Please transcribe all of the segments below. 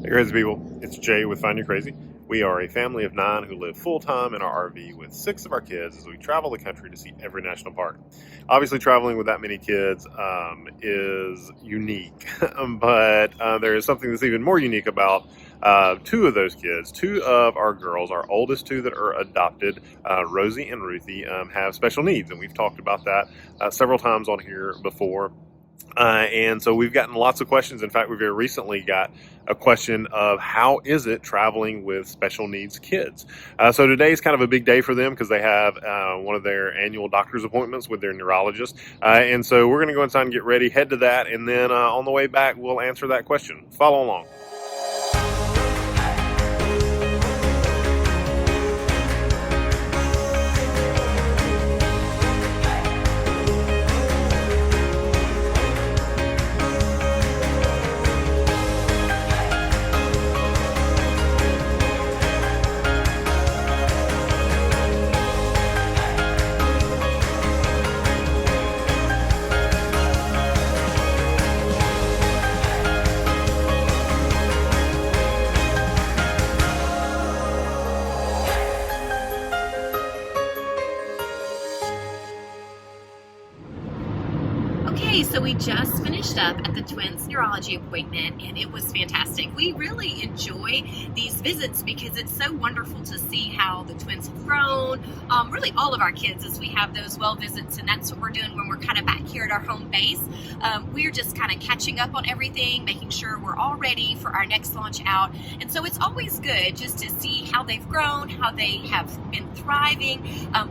Hey, crazy people. It's Jay with Find You Crazy. We are a family of 9 who live full-time in our RV with 6 of our kids as we travel the country to see every national park. Obviously, traveling with that many kids is unique, but there is something that's even more unique about 2 of those kids. 2 of our girls, our oldest 2 that are adopted, Rosie and Ruthie, have special needs, and we've talked about that several times on here before. And so we've gotten lots of questions. In fact, we very recently got a question of how is it traveling with special needs kids? So today is kind of a big day for them because they have one of their annual doctor's appointments with their neurologist. And so we're going to go inside and get ready, head to that, and then on the way back, we'll answer that question. Follow along. Okay, so we just finished up at the twins' neurology appointment and it was fantastic. We really enjoy these visits because it's so wonderful to see how the twins have grown, really all of our kids as we have those well visits, and that's what we're doing when we're kind of back here at our home base. We're just kind of catching up on everything, making sure we're all ready for our next launch out. And so it's always good just to see how they've grown, how they have been thriving.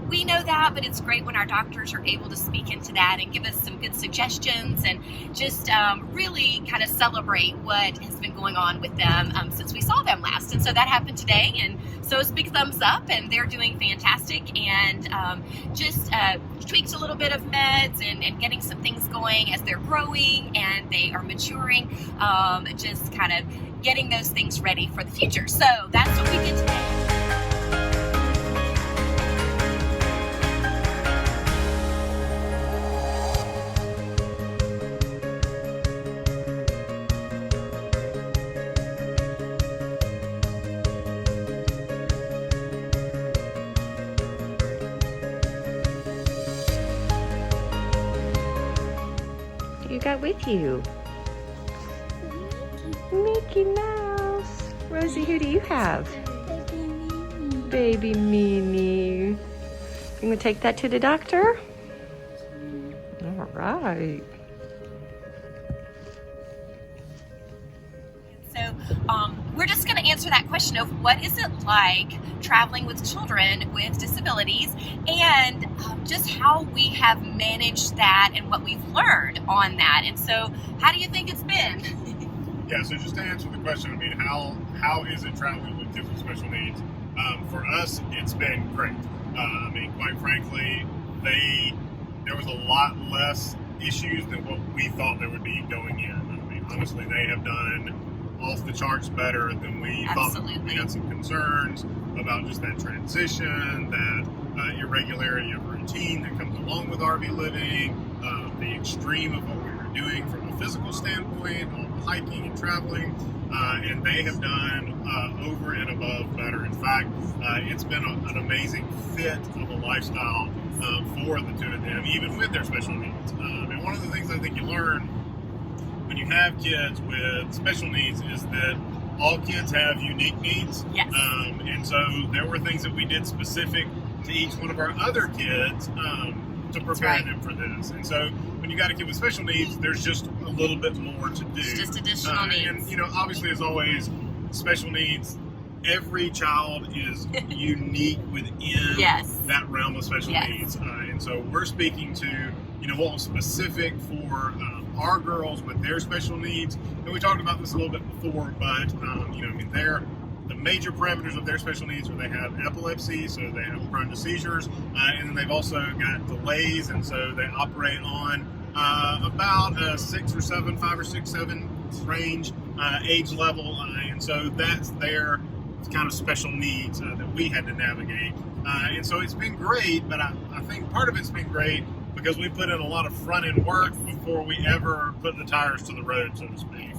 We know that, but it's great when our doctors are able to speak into that and give us some good suggestions and just really kind of celebrate what has been going on with them since we saw them last. And so that happened today, and so it's a big thumbs up, and they're doing fantastic, and just tweaked a little bit of meds and getting some things going as they're growing and they are maturing, just kind of getting those things ready for the future. So that's what we did today. You got with you? Mickey Mouse. Rosie, who do you have? Baby Minnie. You gonna take that to the doctor? All right. So we're just going to answer that question of what is it like traveling with children with disabilities, and just how we have managed that and what we've learned on that. And so how do you think it's been? Yeah, so just to answer the question, I mean, how is it traveling with kids with special needs? For us, it's been great. I mean, quite frankly, there was a lot less issues than what we thought there would be going in. I mean, honestly, they have done off the charts better than we thought. We had some concerns about just that transition, that irregularity of routine that comes along with RV living, the extreme of what we were doing from a physical standpoint, on hiking and traveling, and they have done over and above better. In fact, it's been an amazing fit of a lifestyle for the 2 of them, even with their special needs. And one of the things I think you learn when you have kids with special needs is that all kids have unique needs. Yes. And so there were things that we did specific to each one of our other kids to prepare them for this. And so when you got a kid with special needs, there's just a little bit more to do. It's just additional needs. And, you know, obviously, as always, special needs, every child is unique within that realm of special needs. And so we're speaking to, you know, what was specific for our girls with their special needs. And we talked about this a little bit before, but, you know, I mean, the major parameters of their special needs are they have epilepsy, so they have prone to seizures, and then they've also got delays, and so they operate on about a 5 or 6, 7 range age level, and so that's their kind of special needs that we had to navigate. And so it's been great, but I think part of it's been great because we put in a lot of front end work before we ever put the tires to the road, so to speak.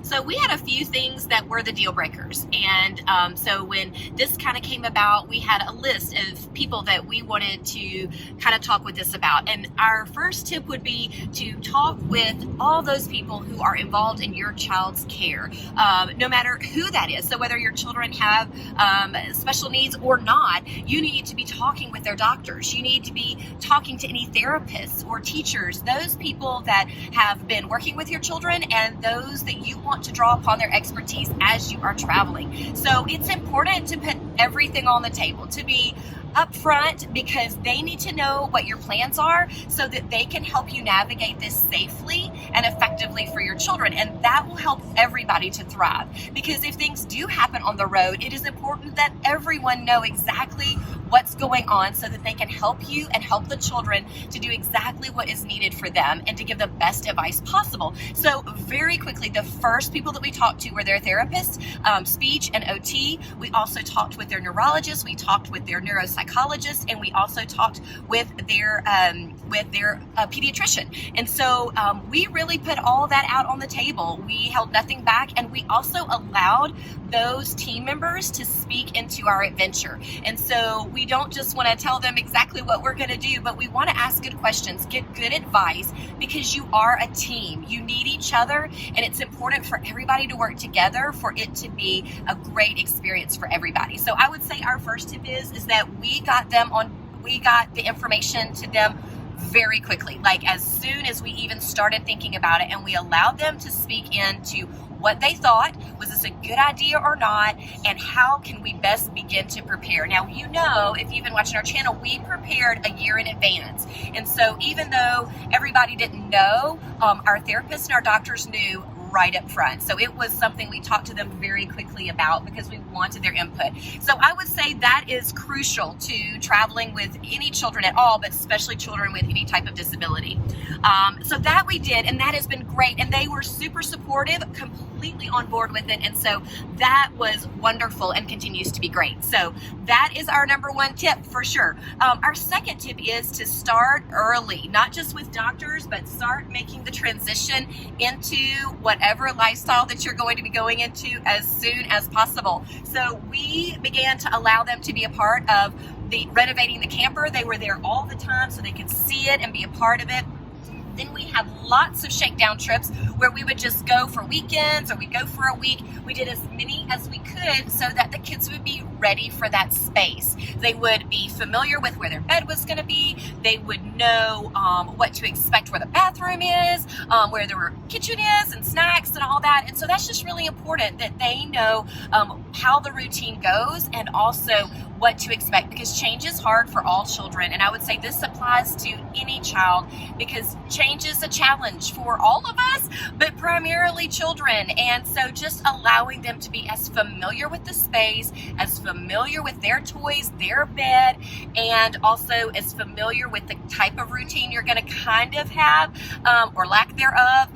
So we had a few things that were the deal breakers. And so when this kind of came about, we had a list of people that we wanted to kind of talk with us about. And our first tip would be to talk with all those people who are involved in your child's care, no matter who that is. So whether your children have special needs or not, you need to be talking with their doctors. You need to be talking to any therapists or teachers, those people that have been working with your children and those that you want to draw upon their expertise as you are traveling. So it's important to put everything on the table, to be upfront, because they need to know what your plans are so that they can help you navigate this safely and effectively for your children. And that will help everybody to thrive, because if things do happen on the road, it is important that everyone know exactly what's going on so that they can help you and help the children to do exactly what is needed for them and to give the best advice possible. So very quickly, the first people that we talked to were their therapists, speech and OT. We also talked with their neurologists, we talked with their neuropsychologists, and we also talked with their pediatrician. And so we really put all that out on the table. We held nothing back, and we also allowed those team members to speak into our adventure. And so we don't just want to tell them exactly what we're going to do, but we want to ask good questions, get good advice, because you are a team. You need each other, and it's important for everybody to work together for it to be a great experience for everybody. So I would say our first tip is that we got the information to them very quickly, like as soon as we even started thinking about it, and we allowed them to speak into what they thought, was this a good idea or not, and how can we best begin to prepare. Now, you know, if you've been watching our channel, we prepared a year in advance. And so even though everybody didn't know, our therapists and our doctors knew right up front. So it was something we talked to them very quickly about because we wanted their input. So I would say that is crucial to traveling with any children at all, but especially children with any type of disability. So that we did, and that has been great. And they were super supportive, completely on board with it. And so that was wonderful and continues to be great. So that is our number one tip for sure. Our second tip is to start early, not just with doctors, but start making the transition into whatever lifestyle that you're going to be going into as soon as possible. So we began to allow them to be a part of the renovating the camper. They were there all the time so they could see it and be a part of it. Then we had lots of shakedown trips where we would just go for weekends or we'd go for a week. We did as many as we could so that the kids would be ready for that space. They would be familiar with where their bed was going to be. They would know what to expect, where the bathroom is, where the kitchen is, and snacks and all that. And so that's just really important that they know how the routine goes and also what to expect, because change is hard for all children. And I would say this applies to any child because change is a challenge for all of us, but primarily children. And so just allowing them to be as familiar with the space, as familiar with their toys, their bed, and also as familiar with the type of routine you're going to kind of have or lack thereof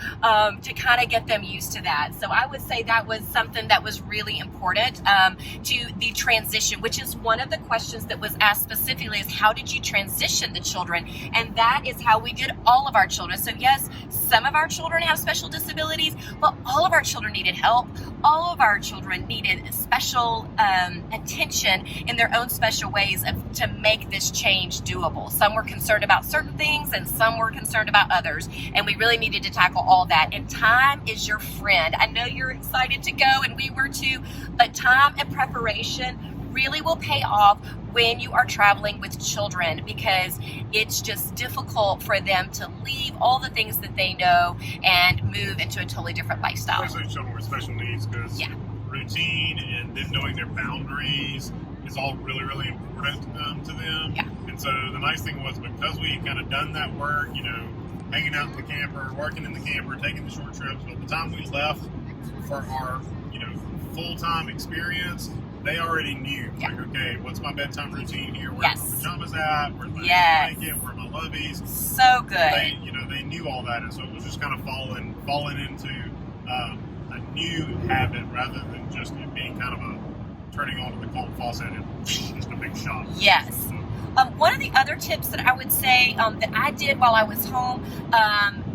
to kind of get them used to that. So I would say that was something that was really important to the transition, which is one of the questions that was asked specifically is how did you transition the children? And that is how we did all of our children. So yes, some of our children have special disabilities, but all of our children needed help. All of our children needed special attention in their own special ways to make this change doable. Some were concerned about certain things and some were concerned about others. And we really needed to tackle all that. And time is your friend. I know you're excited to go, and we were too, but time and preparation really will pay off when you are traveling with children, because it's just difficult for them to leave all the things that they know and move into a totally different lifestyle. Especially children with special needs, because routine and them knowing their boundaries is all really, really important to them. Yeah. And so the nice thing was, because we kind of done that work, you know, hanging out in the camper, working in the camper, taking the short trips, by the time we left for our, you know, full-time experience, they already knew, like, okay, what's my bedtime routine here? Where's my pajamas at? Where's my blanket? Where are my loveys? So good. They knew all that, and so it was just kind of falling into a new habit rather than just it being kind of a turning on the cold faucet and just a big shock. Yes. one of the other tips that I would say that I did while I was home,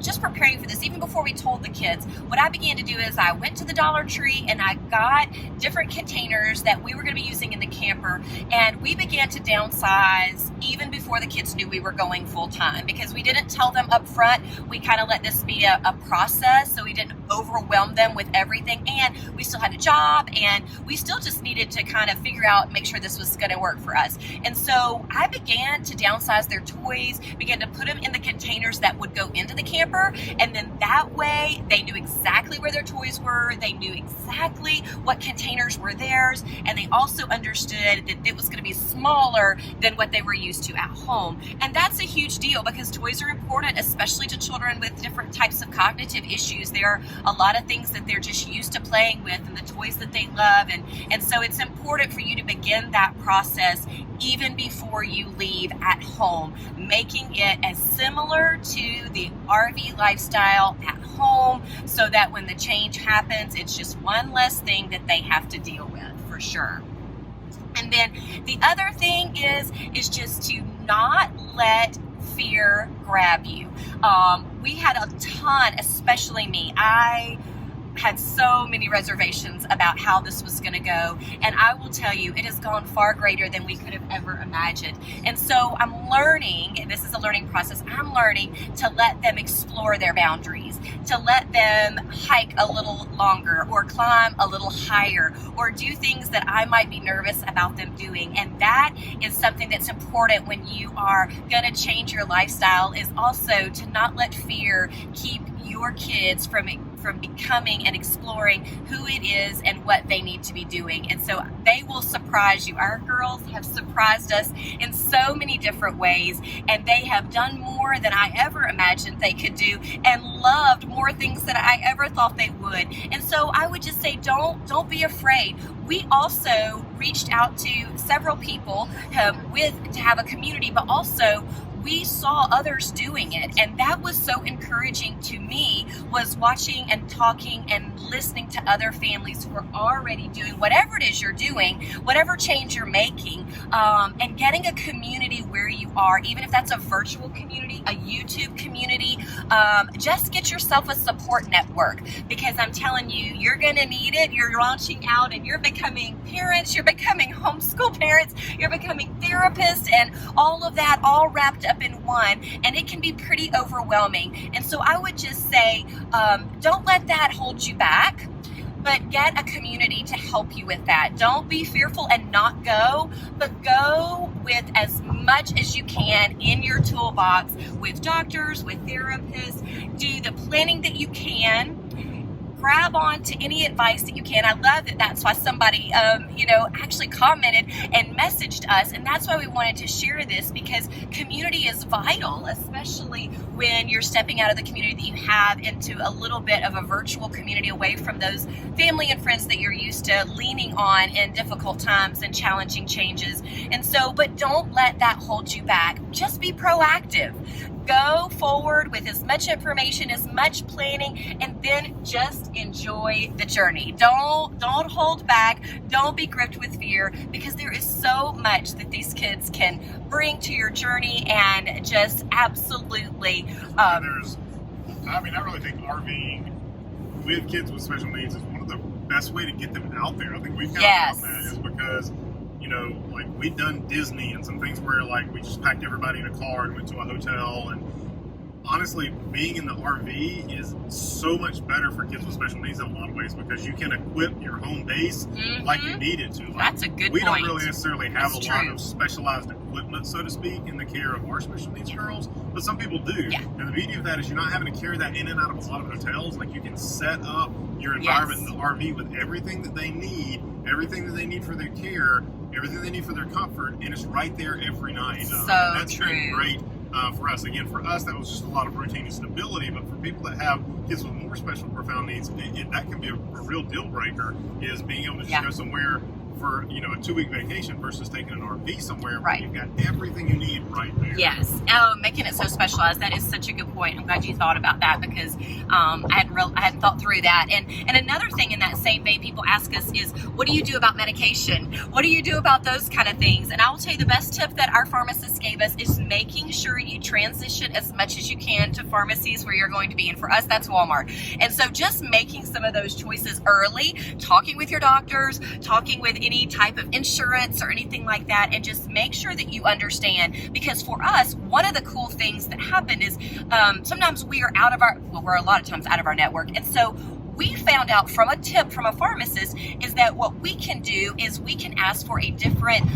just preparing for this, even before we told the kids, what I began to do is I went to the Dollar Tree and I got different containers that we were going to be using in the camper, and we began to downsize even before the kids knew we were going full time, because we didn't tell them up front. We kind of let this be a process, so we didn't overwhelm them with everything, and we still had a job, and we still just needed to kind of figure out, make sure this was going to work for us. And so I began to downsize their toys, began to put them in the containers that would go into the camper, and then that way they knew exactly where their toys were, they knew exactly what containers were theirs, and they also understood that it was going to be smaller than what they were used to at home. And that's a huge deal, because toys are important, especially to children with different types of cognitive issues. There are a lot of things that they're just used to playing with, and the toys that they love, and so it's important for you to begin that process even before you leave at home, making it as similar to the RV lifestyle at home, so that when the change happens, it's just one less thing that they have to deal with, for sure. And then the other thing is just to not let fear grab you. We had a ton, especially me. I had so many reservations about how this was going to go, and I will tell you, it has gone far greater than we could have ever imagined. And so I'm learning, and this is a learning process, I'm learning to let them explore their boundaries, to let them hike a little longer, or climb a little higher, or do things that I might be nervous about them doing. And that is something that's important when you are going to change your lifestyle, is also to not let fear keep your kids from becoming and exploring who it is and what they need to be doing. And so they will surprise you. Our girls have surprised us in so many different ways, and they have done more than I ever imagined they could do, and loved more things than I ever thought they would. And so I would just say, don't be afraid. We also reached out to several people to have a community, but also we saw others doing it, and that was so encouraging to me, was watching and talking and listening to other families who are already doing whatever it is you're doing, whatever change you're making, and getting a community where you are, even if that's a virtual community, a YouTube community. Just get yourself a support network, because I'm telling you, you're gonna need it. You're launching out and you're becoming parents, you're becoming homeschool parents, you're becoming therapists, and all of that all wrapped up in one, and it can be pretty overwhelming. And so I would just say, don't let that hold you back, but get a community to help you with that. Don't be fearful and not go, but go with as much as you can in your toolbox, with doctors, with therapists. Do the planning that you can. Grab on to any advice that you can. I love that that's why somebody, actually commented and messaged us. And that's why we wanted to share this, because community is vital, especially when you're stepping out of the community that you have into a little bit of a virtual community, away from those family and friends that you're used to leaning on in difficult times and challenging changes. And so, but don't let that hold you back. Just be proactive. Go forward with as much information, as much planning, and then just enjoy the journey. Don't hold back. Don't be gripped with fear, because there is so much that these kids can bring to your journey, and just absolutely. I really think RVing with kids with special needs is one of the best way to get them out there. I think we've kind of found that, is because, like we've done Disney and some things where like we just packed everybody in a car and went to a hotel, and honestly, being in the RV is so much better for kids with special needs in a lot of ways, because you can equip your home base like you need it to. Like, that's a good we point. We don't really necessarily have That's a lot true. of specialized equipment, so to speak, in the care of our special needs girls, but some people do. Yeah. And the beauty of that is you're not having to carry that in and out of a lot of hotels. Like, you can set up your environment in the RV with everything that they need for their care, everything they need for their comfort, and it's right there every night. That's been great for us. Again, for us, that was just a lot of routine and stability, but for people that have kids with more special, profound needs, that can be a real deal breaker, is being able to just go somewhere for a 2-week vacation versus taking an RV somewhere where Right. you've got everything you need right there. Yes. Oh, making it so specialized. That is such a good point. I'm glad you thought about that because I hadn't thought through that. And another thing in that same vein, people ask us is, what do you do about medication? What do you do about those kind of things? And I will tell you the best tip that our pharmacist gave us is making sure you transition as much as you can to pharmacies where you're going to be. And for us, that's Walmart. And so just making some of those choices early, talking with your doctors, talking with any type of insurance or anything like that, and just make sure that you understand. Because for us, one of the cool things that happened is sometimes we are we're a lot of times out of our network. And so we found out from a tip from a pharmacist is that what we can do is we can ask for a different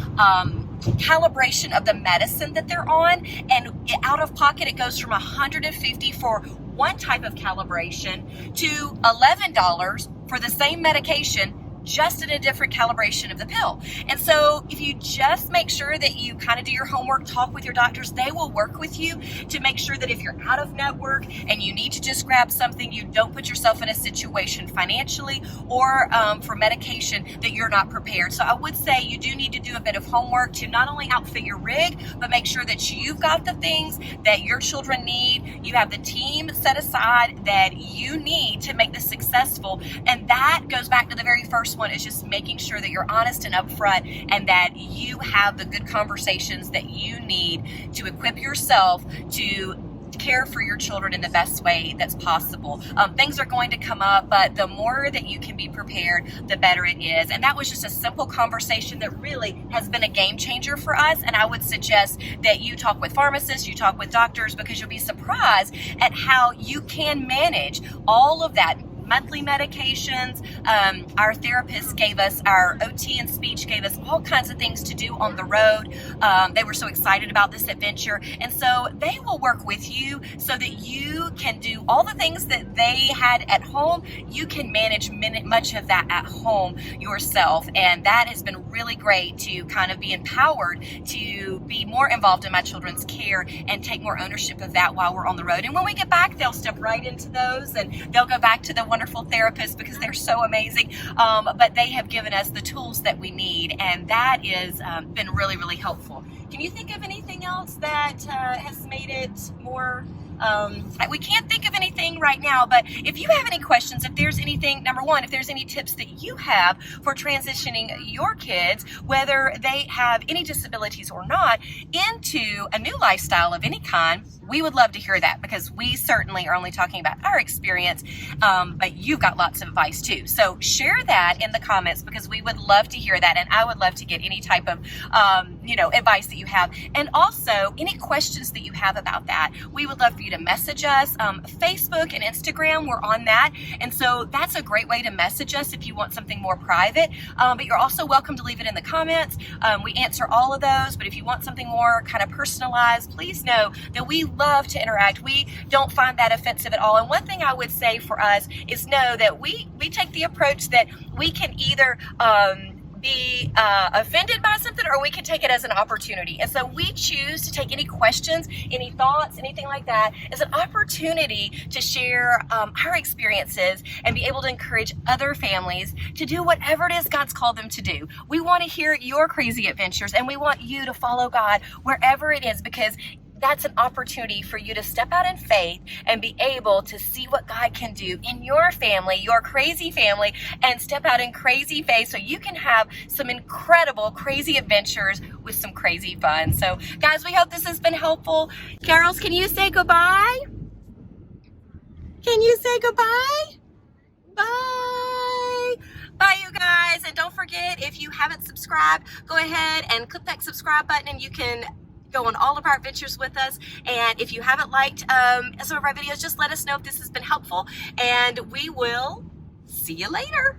calibration of the medicine that they're on, and out of pocket it goes from $150 for one type of calibration to $11 for the same medication, just in a different calibration of the pill. And so if you just make sure that you kind of do your homework, talk with your doctors, they will work with you to make sure that if you're out of network and you need to just grab something, you don't put yourself in a situation financially or for medication that you're not prepared. So I would say you do need to do a bit of homework to not only outfit your rig, but make sure that you've got the things that your children need. You have the team set aside that you need to make this successful. And that goes back to the very first one, is just making sure that you're honest and upfront and that you have the good conversations that you need to equip yourself to care for your children in the best way that's possible. Things are going to come up, but the more that you can be prepared, the better it is. And that was just a simple conversation that really has been a game changer for us. And I would suggest that you talk with pharmacists, you talk with doctors, because you'll be surprised at how you can manage all of that. Monthly medications. Our therapist gave us, our OT and speech gave us all kinds of things to do on the road. They were so excited about this adventure. And so they will work with you so that you can do all the things that they had at home. You can manage much of that at home yourself. And that has been really great to kind of be empowered to be more involved in my children's care and take more ownership of that while we're on the road. And when we get back, they'll step right into those and they'll go back to the wonderful therapists because they're so amazing. But they have given us the tools that we need, and that is been really, really helpful. Can you think of anything else that has made it more? We can't think of anything right now, but if you have any questions, if there's anything, number one, if there's any tips that you have for transitioning your kids, whether they have any disabilities or not, into a new lifestyle of any kind, we would love to hear that, because we certainly are only talking about our experience, but you've got lots of advice too. So share that in the comments, because we would love to hear that, and I would love to get any type of advice that you have. And also any questions that you have about that, we would love for you to message us. Facebook and Instagram, we're on that, and so that's a great way to message us if you want something more private, but you're also welcome to leave it in the comments. We answer all of those, but if you want something more kind of personalized, please know that we love to interact. We don't find that offensive at all. And one thing I would say for us is know that we take the approach that we can either be offended by something, or we can take it as an opportunity. And so we choose to take any questions, any thoughts, anything like that as an opportunity to share our experiences and be able to encourage other families to do whatever it is God's called them to do. We want to hear your crazy adventures, and we want you to follow God wherever it is, because that's an opportunity for you to step out in faith and be able to see what God can do in your family, your crazy family, and step out in crazy faith so you can have some incredible crazy adventures with some crazy fun. So guys, we hope this has been helpful. Carols, can you say goodbye? Can you say goodbye? Bye. Bye, you guys. And don't forget, if you haven't subscribed, go ahead and click that subscribe button, and you can go on all of our adventures with us. And if you haven't liked some of our videos, just let us know if this has been helpful, and we will see you later.